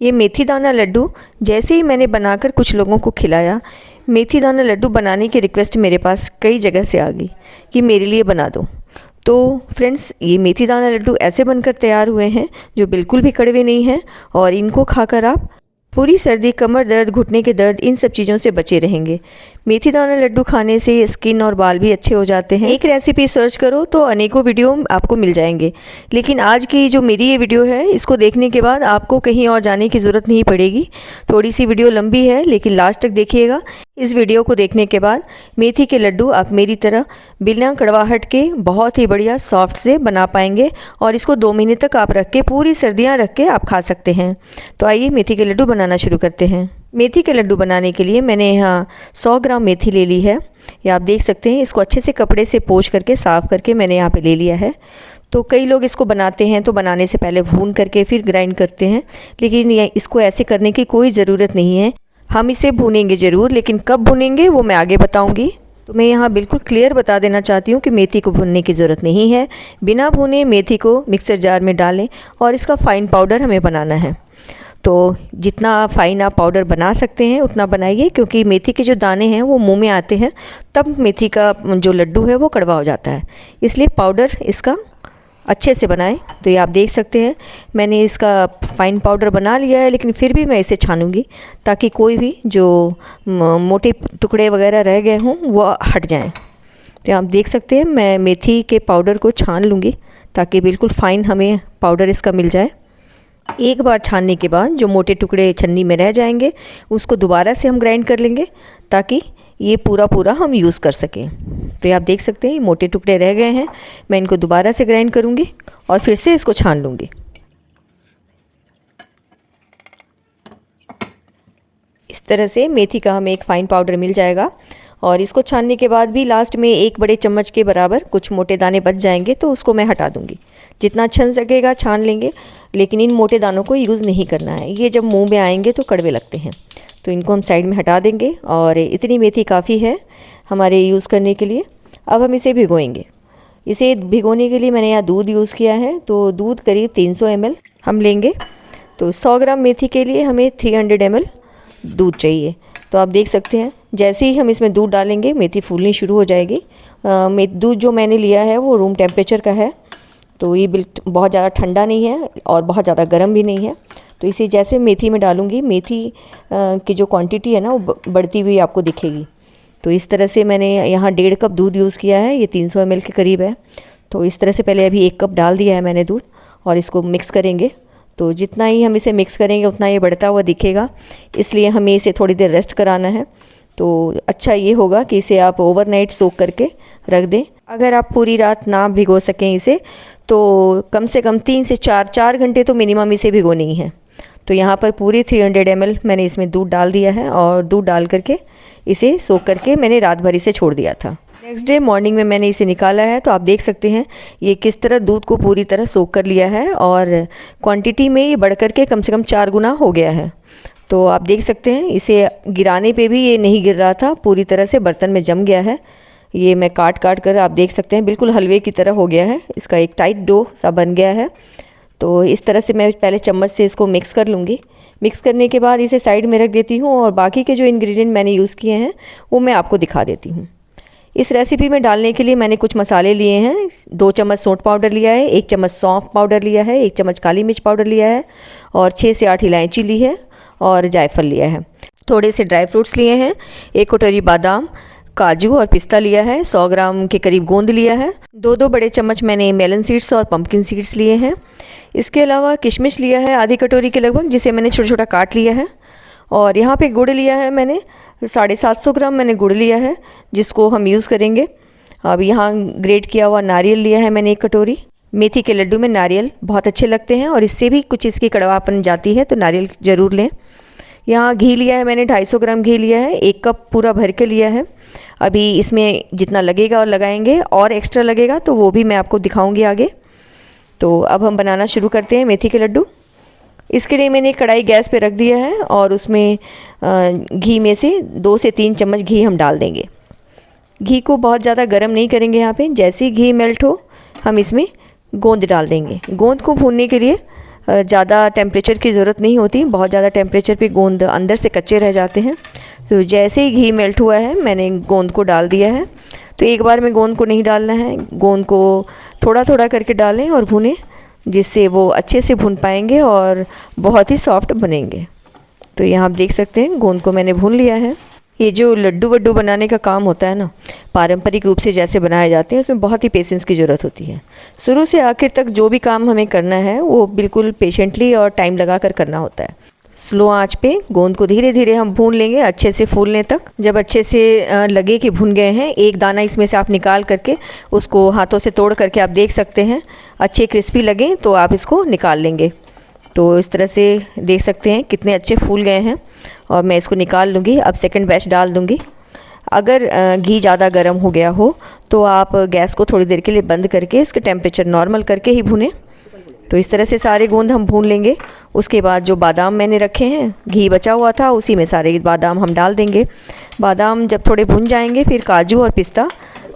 ये मेथी दाना लड्डू जैसे ही मैंने बनाकर कुछ लोगों को खिलाया, मेथी दाना लड्डू बनाने की रिक्वेस्ट मेरे पास कई जगह से आ गई कि मेरे लिए बना दो। तो फ्रेंड्स, ये मेथी दाना लड्डू ऐसे बनकर तैयार हुए हैं जो बिल्कुल भी कड़वे नहीं हैं, और इनको खाकर आप पूरी सर्दी, कमर दर्द, घुटने के दर्द, इन सब चीज़ों से बचे रहेंगे। मेथी दाना लड्डू खाने से स्किन और बाल भी अच्छे हो जाते हैं। एक रेसिपी सर्च करो तो अनेकों वीडियो आपको मिल जाएंगे, लेकिन आज की जो मेरी ये वीडियो है, इसको देखने के बाद आपको कहीं और जाने की ज़रूरत नहीं पड़ेगी। थोड़ी सी वीडियो लंबी है, लेकिन लास्ट तक देखिएगा। इस वीडियो को देखने के बाद मेथी के लड्डू आप मेरी तरह बिना कड़वाहट के बहुत ही बढ़िया सॉफ्ट से बना पाएंगे, और इसको 2 महीने तक आप रख के, पूरी सर्दियाँ रख के आप खा सकते हैं। तो आइए मेथी के लड्डू बनाना शुरू करते हैं। मेथी के लड्डू बनाने के लिए मैंने यहाँ 100 ग्राम मेथी ले ली है। ये आप देख सकते हैं, इसको अच्छे से कपड़े से पोंछ करके साफ़ करके मैंने यहाँ पे ले लिया है। तो कई लोग इसको बनाते हैं तो बनाने से पहले भून करके फिर ग्राइंड करते हैं, लेकिन इसको ऐसे करने की कोई ज़रूरत नहीं है। हम इसे भूनेंगे ज़रूर, लेकिन कब भूनेंगे वो मैं आगे बताऊँगी। तो मैं यहाँ बिल्कुल क्लियर बता देना चाहती हूँ कि मेथी को भूनने की ज़रूरत नहीं है। बिना भुने मेथी को मिक्सर जार में डालें और इसका फ़ाइन पाउडर हमें बनाना है। तो जितना फ़ाइन आप पाउडर बना सकते हैं उतना बनाइए, क्योंकि मेथी के जो दाने हैं वो मुंह में आते हैं, तब मेथी का जो लड्डू है वो कड़वा हो जाता है। इसलिए पाउडर इसका अच्छे से बनाएं। तो ये आप देख सकते हैं, मैंने इसका फ़ाइन पाउडर बना लिया है, लेकिन फिर भी मैं इसे छानूंगी ताकि कोई भी जो मोटे टुकड़े वगैरह रह गए हों वो हट जाएं। तो आप देख सकते हैं, मैं मेथी के पाउडर को छान लूँगी ताकि बिल्कुल फ़ाइन हमें पाउडर इसका मिल जाए। एक बार छानने के बाद जो मोटे टुकड़े छन्नी में रह जाएंगे उसको दोबारा से हम ग्राइंड कर लेंगे ताकि ये पूरा हम यूज़ कर सकें। तो आप देख सकते हैं, मोटे टुकड़े रह गए हैं, मैं इनको दोबारा से ग्राइंड करूँगी और फिर से इसको छान लूँगी। इस तरह से मेथी का हमें एक फ़ाइन पाउडर मिल जाएगा, और इसको छानने के बाद भी लास्ट में 1 बड़े चम्मच के बराबर कुछ मोटे दाने बच जाएंगे, तो उसको मैं हटा दूँगी। जितना छन सकेगा छान लेंगे, लेकिन इन मोटे दानों को यूज़ नहीं करना है। ये जब मुंह में आएंगे तो कड़वे लगते हैं, तो इनको हम साइड में हटा देंगे। और इतनी मेथी काफ़ी है हमारे यूज़ करने के लिए। अब हम इसे भिगोएंगे। इसे भिगोने के लिए मैंने यहाँ दूध यूज़ किया है, तो दूध करीब 300 ml हम लेंगे। तो 100 ग्राम मेथी के लिए हमें 300 ml दूध चाहिए। तो आप देख सकते हैं, जैसे ही हम इसमें दूध डालेंगे मेथी फूलनी शुरू हो जाएगी। दूध जो मैंने लिया है वो रूम टेम्परेचर का है, तो ये बहुत ज़्यादा ठंडा नहीं है और बहुत ज़्यादा गर्म भी नहीं है। तो इसे जैसे मेथी में डालूँगी, मेथी की जो क्वांटिटी है ना वो बढ़ती हुई आपको दिखेगी। तो इस तरह से मैंने यहाँ 1.5 कप दूध यूज़ किया है, ये 300 ml के करीब है। तो इस तरह से पहले अभी 1 कप डाल दिया है मैंने दूध, और इसको मिक्स करेंगे। तो जितना ही हम इसे मिक्स करेंगे उतना ये बढ़ता हुआ दिखेगा, इसलिए हमें इसे थोड़ी देर रेस्ट कराना है। तो अच्छा ये होगा कि इसे आप ओवरनाइट सोक करके रख दें। अगर आप पूरी रात ना भिगो सकें इसे, तो कम से कम 3 से 4 घंटे तो मिनिमम इसे भिगोनी ही है। तो यहाँ पर पूरी 300 ml मैंने इसमें दूध डाल दिया है, और दूध डाल करके इसे सोक करके मैंने रात भर इसे छोड़ दिया था। नेक्स्ट डे मॉर्निंग में मैंने इसे निकाला है, तो आप देख सकते हैं ये किस तरह दूध को पूरी तरह सोक कर लिया है, और क्वांटिटी में ये बढ़ कर के कम से कम 4 गुना हो गया है। तो आप देख सकते हैं, इसे गिराने पे भी ये नहीं गिर रहा था, पूरी तरह से बर्तन में जम गया है। ये मैं काट कर आप देख सकते हैं बिल्कुल हलवे की तरह हो गया है, इसका एक टाइट डो सा बन गया है। तो इस तरह से मैं पहले चम्मच से इसको मिक्स कर लूँगी। मिक्स करने के बाद इसे साइड में रख देती हूँ, और बाकी के जो इंग्रेडिएंट मैंने यूज़ किए हैं वो मैं आपको दिखा देती हूँ। इस रेसिपी में डालने के लिए मैंने कुछ मसाले लिए हैं। 2 चम्मच सौंठ पाउडर लिया है, 1 चम्मच सौंफ पाउडर लिया है, 1 चम्मच काली मिर्च पाउडर लिया है, और 6 से 8 इलायची ली है, और जायफल लिया है। थोड़े से ड्राई फ्रूट्स लिए हैं, 1 कटोरी बादाम, काजू और पिस्ता लिया है, 100 ग्राम के करीब गोंद लिया है, 2 बड़े चम्मच मैंने मेलन सीड्स और पंपकिन सीड्स लिए हैं। इसके अलावा किशमिश लिया है आधी कटोरी के लगभग, जिसे मैंने छोटा छोटा काट लिया है। और यहाँ पे गुड़ लिया है मैंने 750 ग्राम मैंने गुड़ लिया है, जिसको हम यूज़ करेंगे। अब यहाँ ग्रेट किया हुआ नारियल लिया है मैंने 1 कटोरी। मेथी के लड्डू में नारियल बहुत अच्छे लगते हैं, और इससे भी कुछ इसकी कड़वापन जाती है, तो नारियल ज़रूर लें। यहाँ घी लिया है मैंने 250 ग्राम घी लिया है, 1 कप पूरा भर के लिया है। अभी इसमें जितना लगेगा और लगाएंगे, और एक्स्ट्रा लगेगा तो वो भी मैं आपको दिखाऊंगी आगे। तो अब हम बनाना शुरू करते हैं मेथी के लड्डू। इसके लिए मैंने कढ़ाई गैस पे रख दिया है, और उसमें घी में से 2 से 3 चम्मच घी हम डाल देंगे। घी को बहुत ज़्यादा गर्म नहीं करेंगे यहाँ पे। जैसे ही घी मेल्ट हो हम इसमें गोंद डाल देंगे। गोंद को भूनने के लिए ज़्यादा टेम्परेचर की ज़रूरत नहीं होती, बहुत ज़्यादा टेम्परेचर पे गोंद अंदर से कच्चे रह जाते हैं। तो जैसे ही घी मेल्ट हुआ है मैंने गोंद को डाल दिया है। तो एक बार में गोंद को नहीं डालना है, गोंद को थोड़ा थोड़ा करके डालें और भुनें, जिससे वो अच्छे से भुन पाएंगे और बहुत ही सॉफ्ट बनेंगे। तो यहाँ आप देख सकते हैं गोंद को मैंने भून लिया है। ये जो लड्डू वड्डू बनाने का काम होता है ना, पारंपरिक रूप से जैसे बनाए जाते हैं, उसमें बहुत ही पेशेंस की ज़रूरत होती है। शुरू से आखिर तक जो भी काम हमें करना है वो बिल्कुल पेशेंटली और टाइम लगा कर करना होता है। स्लो आंच पे गोंद को धीरे धीरे हम भून लेंगे अच्छे से फूलने तक। जब अच्छे से लगे कि भुन गए हैं, एक दाना इसमें से आप निकाल करके उसको हाथों से तोड़ करके आप देख सकते हैं, अच्छे क्रिस्पी लगे तो आप इसको निकाल लेंगे। तो इस तरह से देख सकते हैं कितने अच्छे फूल गए हैं और मैं इसको निकाल लूँगी। अब सेकंड बैच डाल दूँगी। अगर घी ज़्यादा गर्म हो गया हो तो आप गैस को थोड़ी देर के लिए बंद करके उसके टेम्परेचर नॉर्मल करके ही भुनें। तो इस तरह से सारे गोंद हम भून लेंगे। उसके बाद जो बादाम मैंने रखे हैं, घी बचा हुआ था, उसी में सारे बादाम हम डाल देंगे। बादाम जब थोड़े भुन जाएंगे फिर काजू और पिस्ता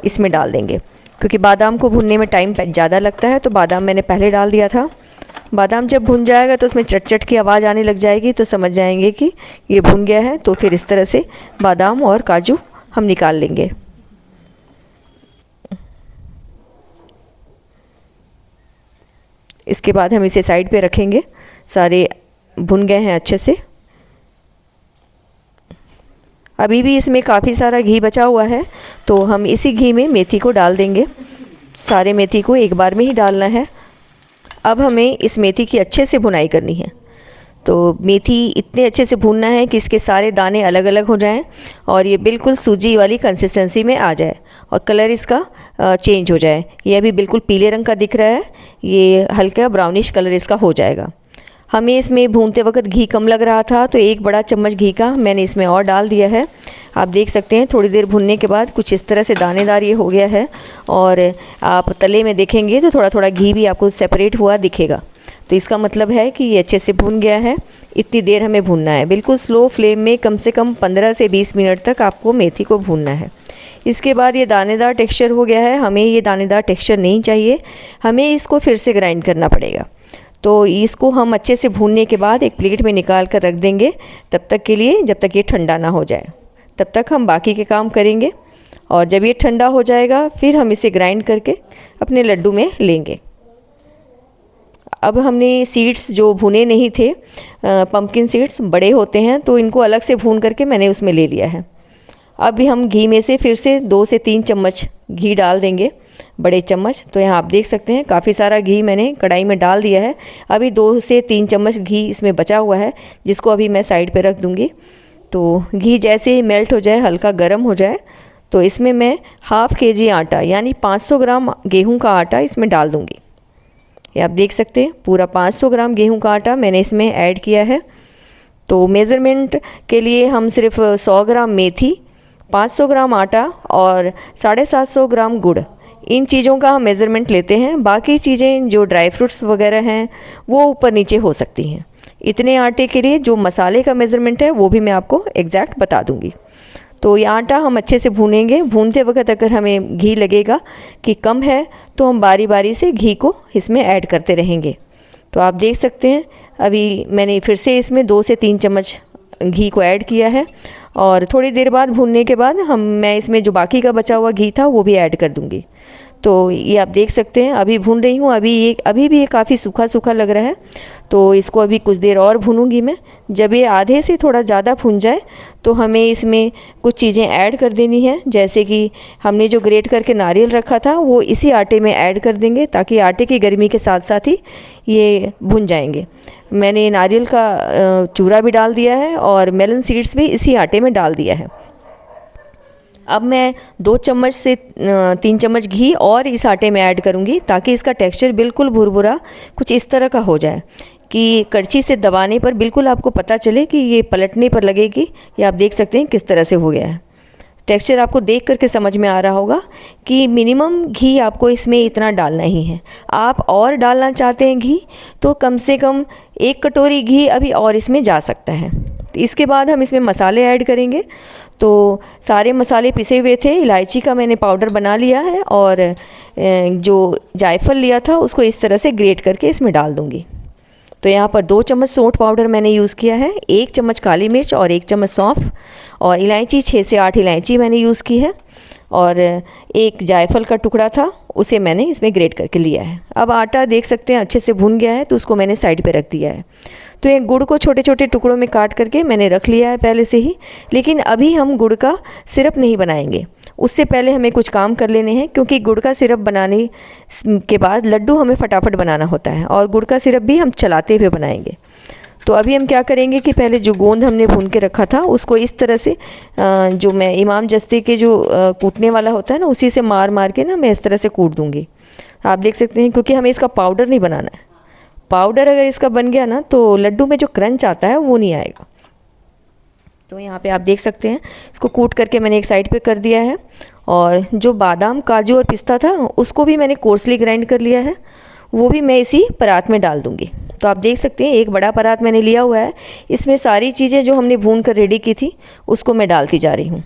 इसमें डाल देंगे, क्योंकि बादाम को भुनने में टाइम ज़्यादा लगता है, तो बादाम मैंने पहले डाल दिया था। बादाम जब भुन जाएगा तो उसमें चट चट की आवाज़ आने लग जाएगी, तो समझ जाएंगे कि ये भुन गया है। तो फिर इस तरह से बादाम और काजू हम निकाल लेंगे। इसके बाद हम इसे साइड पे रखेंगे। सारे भुन गए हैं अच्छे से। अभी भी इसमें काफ़ी सारा घी बचा हुआ है, तो हम इसी घी में मेथी को डाल देंगे। सारे मेथी को एक बार में ही डालना है। अब हमें इस मेथी की अच्छे से भुनाई करनी है। तो मेथी इतने अच्छे से भूनना है कि इसके सारे दाने अलग अलग हो जाएं और ये बिल्कुल सूजी वाली कंसिस्टेंसी में आ जाए और कलर इसका चेंज हो जाए। ये अभी बिल्कुल पीले रंग का दिख रहा है, ये हल्का ब्राउनिश कलर इसका हो जाएगा। हमें इसमें भूनते वक्त घी कम लग रहा था, तो 1 बड़ा चम्मच घी का मैंने इसमें और डाल दिया है। आप देख सकते हैं थोड़ी देर भुनने के बाद कुछ इस तरह से दानेदार ये हो गया है और आप तले में देखेंगे तो थोड़ा थोड़ा घी भी आपको सेपरेट हुआ दिखेगा। तो इसका मतलब है कि ये अच्छे से भुन गया है। इतनी देर हमें भुनना है, बिल्कुल स्लो फ्लेम में कम से कम 15 से 20 मिनट तक आपको मेथी को भूनना है। इसके बाद ये दानेदार टेक्सचर हो गया है। हमें ये दानेदार टेक्सचर नहीं चाहिए, हमें इसको फिर से ग्राइंड करना पड़ेगा। तो इसको हम अच्छे से भूनने के बाद एक प्लेट में निकाल कर रख देंगे तब तक के लिए, जब तक ये ठंडा ना हो जाए। तब तक हम बाकी के काम करेंगे और जब ये ठंडा हो जाएगा फिर हम इसे ग्राइंड करके अपने लड्डू में लेंगे। अब हमने सीड्स जो भुने नहीं थे, पम्पकिन सीड्स बड़े होते हैं, तो इनको अलग से भून करके मैंने उसमें ले लिया है। अब भी हम घी में से फिर से 2 से 3 चम्मच घी डाल देंगे, बड़े चम्मच। तो यहाँ आप देख सकते हैं काफ़ी सारा घी मैंने कढ़ाई में डाल दिया है। अभी 2 से 3 चम्मच घी इसमें बचा हुआ है, जिसको अभी मैं साइड पे रख दूँगी। तो घी जैसे ही मेल्ट हो जाए, हल्का गर्म हो जाए, तो इसमें मैं ½ kg आटा यानी 500 ग्राम गेहूँ का आटा इसमें डाल दूँगी। ये आप देख सकते हैं पूरा 500 ग्राम गेहूं का आटा मैंने इसमें ऐड किया है। तो मेज़रमेंट के लिए हम सिर्फ 100 ग्राम मेथी, 500 ग्राम आटा और 750 ग्राम गुड़, इन चीज़ों का हम मेज़रमेंट लेते हैं। बाकी चीज़ें जो ड्राई फ्रूट्स वगैरह हैं वो ऊपर नीचे हो सकती हैं। इतने आटे के लिए जो मसाले का मेज़रमेंट है वो भी मैं आपको एग्जैक्ट बता दूँगी। तो ये आटा हम अच्छे से भूनेंगे। भूनते वक्त अगर हमें घी लगेगा कि कम है तो हम बारी बारी से घी को इसमें ऐड करते रहेंगे। तो आप देख सकते हैं अभी मैंने फिर से इसमें 2 से 3 चम्मच घी को ऐड किया है और थोड़ी देर बाद भूनने के बाद मैं इसमें जो बाकी का बचा हुआ घी था वो भी ऐड कर दूँगी। तो ये आप देख सकते हैं अभी भून रही हूँ। अभी भी ये काफ़ी सूखा सूखा लग रहा है, तो इसको अभी कुछ देर और भूनूंगी मैं। जब ये आधे से थोड़ा ज़्यादा भून जाए तो हमें इसमें कुछ चीज़ें ऐड कर देनी है, जैसे कि हमने जो ग्रेट करके नारियल रखा था वो इसी आटे में ऐड कर देंगे, ताकि आटे की गर्मी के साथ साथ ही ये भुन जाएंगे। मैंने नारियल का चूरा भी डाल दिया है और मेलन सीड्स भी इसी आटे में डाल दिया है। अब मैं 2 चम्मच से 3 चम्मच घी और इस आटे में ऐड करूँगी, ताकि इसका टेक्सचर बिल्कुल भुरभुरा कुछ इस तरह का हो जाए कि कड़छी से दबाने पर बिल्कुल आपको पता चले कि ये पलटने पर लगेगी। ये आप देख सकते हैं किस तरह से हो गया है। टेक्सचर आपको देख करके समझ में आ रहा होगा कि मिनिमम घी आपको इसमें इतना डालना ही है। आप और डालना चाहते हैं घी तो कम से कम 1 कटोरी घी अभी और इसमें जा सकता है। इसके बाद हम इसमें मसाले ऐड करेंगे। तो सारे मसाले पिसे हुए थे, इलायची का मैंने पाउडर बना लिया है और जो जायफल लिया था उसको इस तरह से ग्रेट करके इसमें डाल दूँगी। तो यहाँ पर 2 चम्मच सौंठ पाउडर मैंने यूज़ किया है, 1 चम्मच काली मिर्च और 1 चम्मच सौंफ, और इलायची 6 से 8 इलायची मैंने यूज़ की है, और एक जायफल का टुकड़ा था, उसे मैंने इसमें ग्रेट करके लिया है। अब आटा देख सकते हैं अच्छे से भुन गया है, तो उसको मैंने साइड पे रख दिया है। तो ये गुड़ को छोटे छोटे टुकड़ों में काट करके मैंने रख लिया है पहले से ही। लेकिन अभी हम गुड़ का सिरप नहीं बनाएंगे, उससे पहले हमें कुछ काम कर लेने हैं, क्योंकि गुड़ का सिरप बनाने के बाद लड्डू हमें फटाफट बनाना होता है, और गुड़ का सिरप भी हम चलाते हुए बनाएंगे। तो अभी हम क्या करेंगे कि पहले जो गोंद हमने भून के रखा था उसको इस तरह से जो मैं इमाम जस्ते के जो कूटने वाला होता है ना, उसी से मार मार के ना मैं इस तरह से कूट दूँगी। आप देख सकते हैं, क्योंकि हमें इसका पाउडर नहीं बनाना है। पाउडर अगर इसका बन गया ना तो लड्डू में जो क्रंच आता है वो नहीं आएगा। तो यहाँ पे आप देख सकते हैं, इसको कूट करके मैंने एक साइड पे कर दिया है, और जो बादाम काजू और पिस्ता था उसको भी मैंने कोर्सली ग्राइंड कर लिया है, वो भी मैं इसी परात में डाल दूँगी। तो आप देख सकते हैं एक बड़ा परात मैंने लिया हुआ है, इसमें सारी चीज़ें जो हमने भून कर रेडी की थी उसको मैं डालती जा रही हूँ।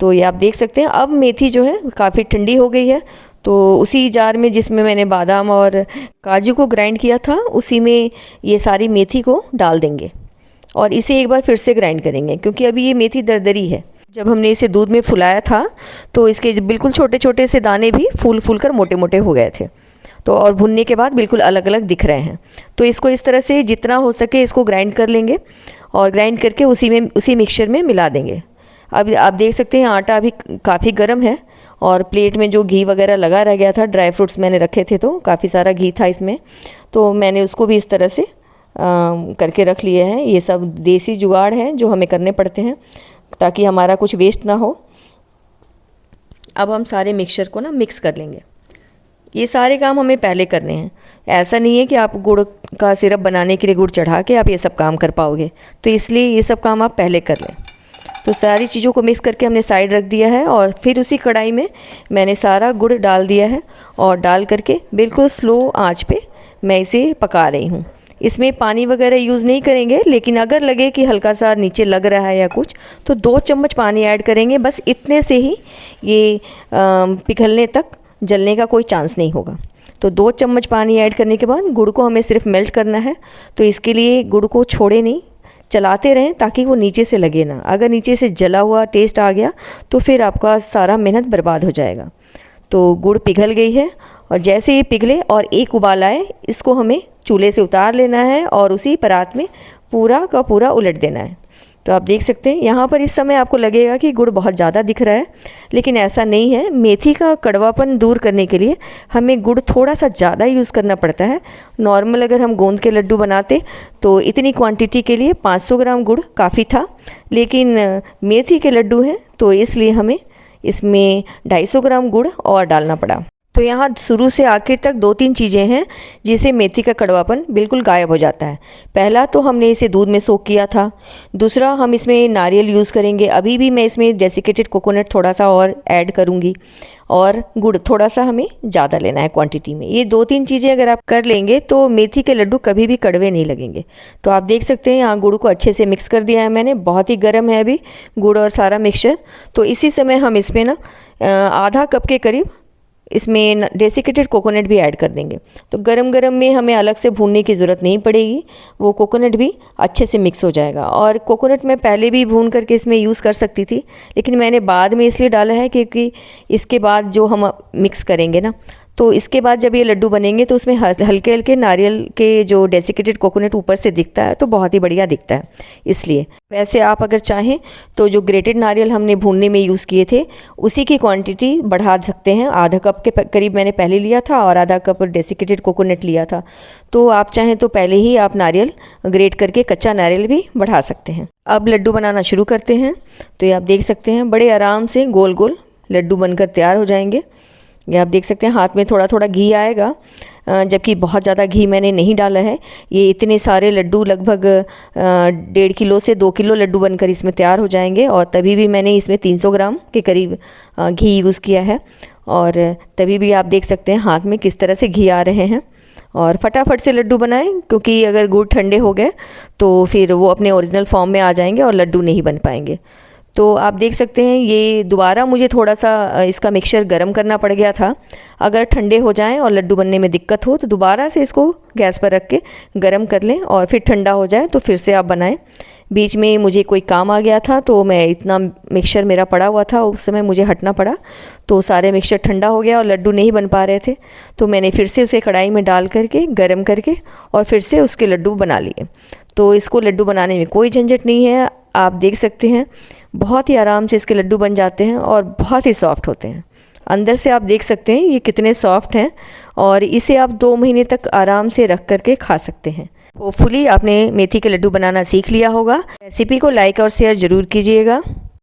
तो ये आप देख सकते हैं अब मेथी जो है काफ़ी ठंडी हो गई है, तो उसी जार में जिसमें मैंने बादाम और काजू को ग्राइंड किया था उसी में ये सारी मेथी को डाल देंगे, और इसे एक बार फिर से ग्राइंड करेंगे, क्योंकि अभी ये मेथी दरदरी है। जब हमने इसे दूध में फुलाया था तो इसके बिल्कुल छोटे छोटे से दाने भी फूल फूल कर मोटे मोटे हो गए थे, तो और भुनने के बाद बिल्कुल अलग अलग दिख रहे हैं। तो इसको इस तरह से जितना हो सके इसको ग्राइंड कर लेंगे, और ग्राइंड करके उसी मिक्सचर में मिला देंगे। अब आप देख सकते हैं आटा अभी काफ़ी गर्म है, और प्लेट में जो घी वगैरह लगा रह गया था, ड्राई फ्रूट्स मैंने रखे थे तो काफ़ी सारा घी था इसमें, तो मैंने उसको भी इस तरह से करके रख लिए हैं। ये सब देसी जुगाड़ है जो हमें करने पड़ते हैं ताकि हमारा कुछ वेस्ट ना हो। अब हम सारे मिक्सचर को ना मिक्स कर लेंगे। ये सारे काम हमें पहले करने हैं, ऐसा नहीं है कि आप गुड़ का सिरप बनाने के लिए गुड़ चढ़ा के आप ये सब काम कर पाओगे, तो इसलिए ये सब काम आप पहले कर लें। तो सारी चीज़ों को मिक्स करके हमने साइड रख दिया है, और फिर उसी कढ़ाई में मैंने सारा गुड़ डाल दिया है, और डाल करके बिल्कुल स्लो आंच पे मैं इसे पका रही हूँ। इसमें पानी वगैरह यूज़ नहीं करेंगे, लेकिन अगर लगे कि हल्का सा नीचे लग रहा है या कुछ, तो 2 चम्मच पानी ऐड करेंगे, बस इतने से ही ये पिघलने तक जलने का कोई चांस नहीं होगा। तो 2 चम्मच पानी ऐड करने के बाद गुड़ को हमें सिर्फ मेल्ट करना है, तो इसके लिए गुड़ को छोड़े नहीं, चलाते रहें ताकि वो नीचे से लगे ना। अगर नीचे से जला हुआ टेस्ट आ गया तो फिर आपका सारा मेहनत बर्बाद हो जाएगा। तो गुड़ पिघल गई है, और जैसे ये पिघले और एक उबाल आए, इसको हमें चूल्हे से उतार लेना है और उसी परात में पूरा का पूरा उलट देना है। तो आप देख सकते हैं यहाँ पर इस समय आपको लगेगा कि गुड़ बहुत ज़्यादा दिख रहा है, लेकिन ऐसा नहीं है। मेथी का कड़वापन दूर करने के लिए हमें गुड़ थोड़ा सा ज़्यादा यूज़ करना पड़ता है। नॉर्मल अगर हम गोंद के लड्डू बनाते तो इतनी क्वांटिटी के लिए 500 ग्राम गुड़ काफ़ी था, लेकिन मेथी के लड्डू हैं तो इसलिए हमें इसमें 250 ग्राम गुड़ और डालना पड़ा। तो यहाँ शुरू से आखिर तक 2-3 चीज़ें हैं जिससे मेथी का कड़वापन बिल्कुल गायब हो जाता है। पहला तो हमने इसे दूध में सोक किया था, दूसरा हम इसमें नारियल यूज़ करेंगे। अभी भी मैं इसमें डेसिकेटेड कोकोनट थोड़ा सा और ऐड करूँगी, और गुड़ थोड़ा सा हमें ज़्यादा लेना है क्वांटिटी में। ये 2-3 चीज़ें अगर आप कर लेंगे तो मेथी के लड्डू कभी भी कड़वे नहीं लगेंगे। तो आप देख सकते हैं यहाँ गुड़ को अच्छे से मिक्स कर दिया है मैंने। बहुत ही गर्म है अभी गुड़ और सारा मिक्सचर। तो इसी समय हम इसमें ना आधा कप के करीब इसमें डेसिकेटेड कोकोनट भी ऐड कर देंगे। तो गरम गरम में हमें अलग से भूनने की ज़रूरत नहीं पड़ेगी, वो कोकोनट भी अच्छे से मिक्स हो जाएगा। और कोकोनट मैं पहले भी भून करके इसमें यूज़ कर सकती थी, लेकिन मैंने बाद में इसलिए डाला है क्योंकि इसके बाद जो हम मिक्स करेंगे ना, तो इसके बाद जब ये लड्डू बनेंगे तो उसमें हल्के हल्के नारियल के जो डेसिकेटेड कोकोनट ऊपर से दिखता है तो बहुत ही बढ़िया दिखता है। इसलिए वैसे आप अगर चाहें तो जो ग्रेटेड नारियल हमने भूनने में यूज़ किए थे उसी की क्वांटिटी बढ़ा सकते हैं। आधा कप के करीब मैंने पहले लिया था और आधा कप डेसिकेटेड कोकोनट लिया था, तो आप चाहें तो पहले ही आप नारियल ग्रेट करके कच्चा नारियल भी बढ़ा सकते हैं। अब लड्डू बनाना शुरू करते हैं। तो ये आप देख सकते हैं बड़े आराम से गोल गोल लड्डू बनकर तैयार हो जाएंगे। ये आप देख सकते हैं हाथ में थोड़ा थोड़ा घी आएगा, जबकि बहुत ज़्यादा घी मैंने नहीं डाला है। ये इतने सारे लड्डू लगभग 1.5 किलो से 2 किलो लड्डू बनकर इसमें तैयार हो जाएंगे, और तभी भी मैंने इसमें 300 ग्राम के करीब घी यूज़ किया है। और तभी भी आप देख सकते हैं हाथ में किस तरह से घी आ रहे हैं। और फटाफट से लड्डू बनाएं, क्योंकि अगर गुड़ ठंडे हो गए तो फिर वो अपने ओरिजिनल फॉर्म में आ जाएंगे और लड्डू नहीं बन पाएंगे। तो आप देख सकते हैं ये दोबारा मुझे थोड़ा सा इसका मिक्सचर गर्म करना पड़ गया था। अगर ठंडे हो जाएं और लड्डू बनने में दिक्कत हो तो दोबारा से इसको गैस पर रख के गर्म कर लें और फिर ठंडा हो जाए तो फिर से आप बनाएं। बीच में मुझे कोई काम आ गया था तो मैं इतना मिक्सचर मेरा पड़ा हुआ था, उस समय मुझे हटना पड़ा, तो सारे मिक्सचर ठंडा हो गया और लड्डू नहीं बन पा रहे थे। तो मैंने फिर से उसे कढ़ाई में डाल करके गर्म करके और फिर से उसके लड्डू बना लिए। तो इसको लड्डू बनाने में कोई झंझट नहीं है, आप देख सकते हैं बहुत ही आराम से इसके लड्डू बन जाते हैं और बहुत ही सॉफ्ट होते हैं। अंदर से आप देख सकते हैं ये कितने सॉफ्ट हैं और इसे आप 2 महीने तक आराम से रख करके खा सकते हैं। होपफुली आपने मेथी के लड्डू बनाना सीख लिया होगा। रेसिपी को लाइक और शेयर ज़रूर कीजिएगा।